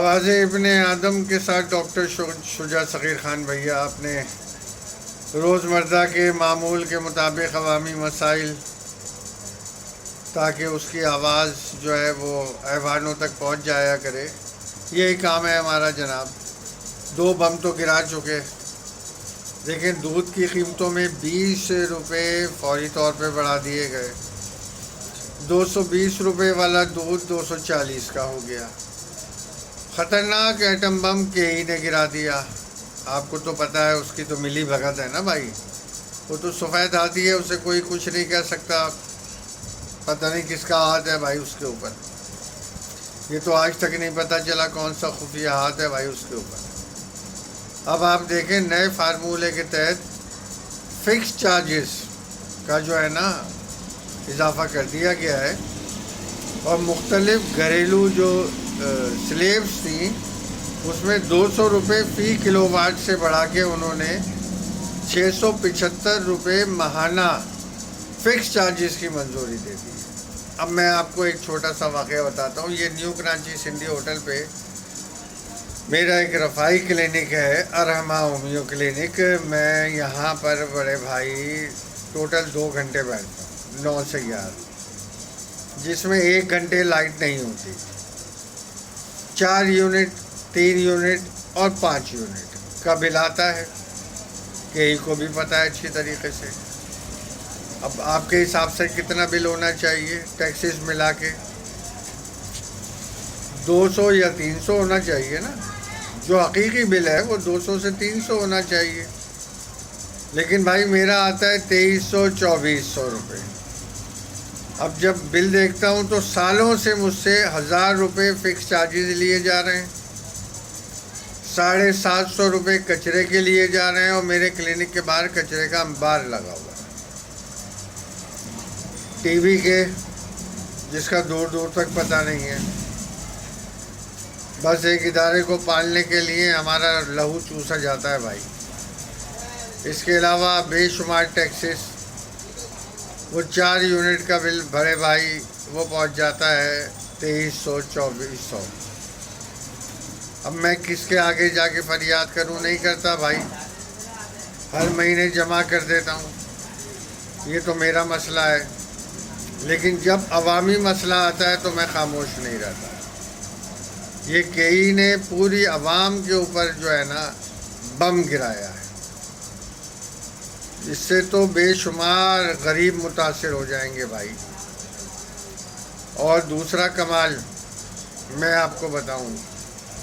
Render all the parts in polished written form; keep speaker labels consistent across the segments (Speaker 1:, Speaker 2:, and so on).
Speaker 1: आवाज़े इब्ने आदम के साथ डॉक्टर शुजा सग़ीर ख़ान भैया अपने रोज़मर्रा के मामूल के मुताबिक अवामी मसाइल ताकि उसकी आवाज़ जो है वो ऐवानों तक पहुंच जाया करे, यही काम है हमारा जनाब। 2 बम तो गिरा चुके, लेकिन दूध की कीमतों में 20 रुपये फौरी तौर पे बढ़ा दिए गए। 220 रुपये वाला दूध 240 का हो गया। ख़तरनाक एटम बम के ही ने गिरा दिया। आपको तो पता है उसकी तो मिली भगत है ना भाई, वो तो सफ़ेद हाथी है, उसे कोई कुछ नहीं कह सकता। पता नहीं किसका हाथ है भाई उसके ऊपर, ये तो आज तक नहीं पता चला कौन सा खुफिया हाथ है भाई उसके ऊपर। अब आप देखें, नए फार्मूले के तहत फ़िक्स चार्जेस का जो है ना इजाफ़ा कर दिया गया है, और मुख्तलिफ घरेलू जो स्लेब्स थी उसमें 200 रुपये फ़ी किलोवाट से बढ़ा के उन्होंने 675 रुपये माहाना फ़िक्स चार्जेस की मंजूरी दे दी। अब मैं आपको एक छोटा सा वाक़या बताता हूँ। ये न्यू कराची सिंधी होटल पे मेरा एक रफ़ाई क्लिनिक है, अरहमा होमियो क्लिनिक। मैं यहाँ पर बड़े भाई टोटल 2 घंटे बैठता हूँ 9 से 11, जिसमें 1 घंटे लाइट नहीं होती। 4 यूनिट, 3 यूनिट और 5 यूनिट का बिल आता है, कई को भी पता है अच्छी तरीके से। अब आपके हिसाब से कितना बिल होना चाहिए टैक्सेस मिला के? 200 या 300 होना चाहिए ना। जो हकीकी बिल है वो 200 से 300 होना चाहिए, लेकिन भाई मेरा आता है 2300-2400 रुपये। अब जब बिल देखता हूँ तो सालों से मुझसे 1000 रुपये फ़िक्स चार्जेस लिए जा रहे हैं, 750 रुपये कचरे के लिए जा रहे हैं, और मेरे क्लिनिक के बाहर कचरे का अंबार लगा हुआ है। टीवी के जिसका दूर दूर तक पता नहीं है। बस एक इदारे को पालने के लिए हमारा लहू चूसा जाता है भाई। इसके अलावा बेशुमार टैक्सेस। वो 4 यूनिट का बिल भरे भाई वो पहुंच जाता है 2300-2400। अब मैं किसके आगे जाके फरियाद करूं? नहीं करता भाई, हर महीने जमा कर देता हूं। ये तो मेरा मसला है, लेकिन जब अवामी मसला आता है तो मैं खामोश नहीं रहता। ये कई ने पूरी अवाम के ऊपर जो है ना बम गिराया है, इससे तो बेशुमार गरीब मुतासिर हो जाएंगे भाई। और दूसरा कमाल मैं आपको बताऊं,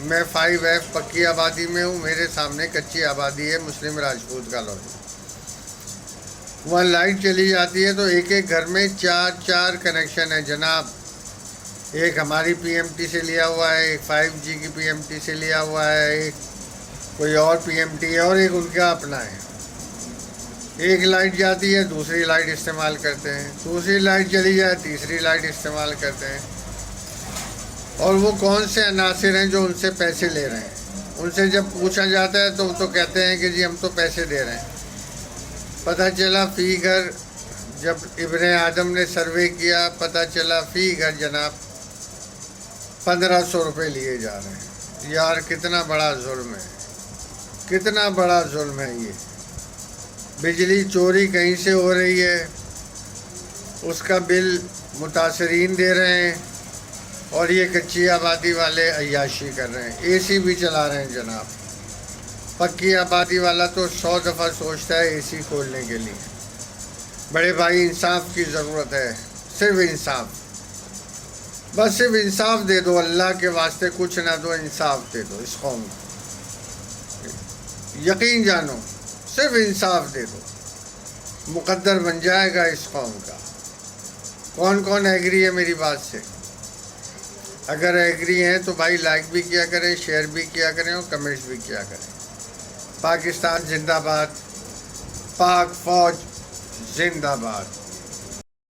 Speaker 1: मैं 5F पक्की आबादी में हूँ, मेरे सामने कच्ची आबादी है मुस्लिम राजपूत कॉलोनी। वहाँ लाइट चली जाती है तो एक एक घर में 4-4 कनेक्शन है जनाब। एक हमारी PMT से लिया हुआ है, एक 5G की PMT से लिया हुआ है, एक कोई और PMT है, और एक उनका अपना है। एक लाइट जाती है, दूसरी लाइट इस्तेमाल करते हैं, दूसरी लाइट चली जाए, तीसरी लाइट इस्तेमाल करते हैं। और वो कौन से अनासिर हैं जो उनसे पैसे ले रहे हैं? उनसे जब पूछा जाता है तो कहते हैं कि जी हम तो पैसे दे रहे हैं। पता चला फ़ी घर, जब इब्ने आदम ने सर्वे किया, पता चला फ़ी घर जनाब 1500 रुपये लिए जा रहे हैं। यार कितना बड़ा जुल्म है, कितना बड़ा जुल्म है ये। बिजली चोरी कहीं से हो रही है, उसका बिल मुतासरीन दे रहे हैं, और ये कच्ची आबादी वाले अय्याशी कर रहे हैं। AC भी चला रहे हैं जनाब। पक्की आबादी वाला तो 100 दफ़ा सोचता है AC खोलने के लिए। बड़े भाई इंसाफ की ज़रूरत है, सिर्फ इंसाफ। बस सिर्फ इंसाफ दे दो, अल्लाह के वास्ते कुछ ना दो, इंसाफ दे दो इस कौम को। यकीन जानो, सिर्फ इंसाफ दे दो, मुकद्दर बन जाएगा इस कौम का। कौन कौन एग्री है मेरी बात से? अगर एग्री हैं तो भाई लाइक भी किया करें, शेयर भी किया करें, और कमेंट्स भी किया करें। पाकिस्तान जिंदाबाद, पाक फौज जिंदाबाद।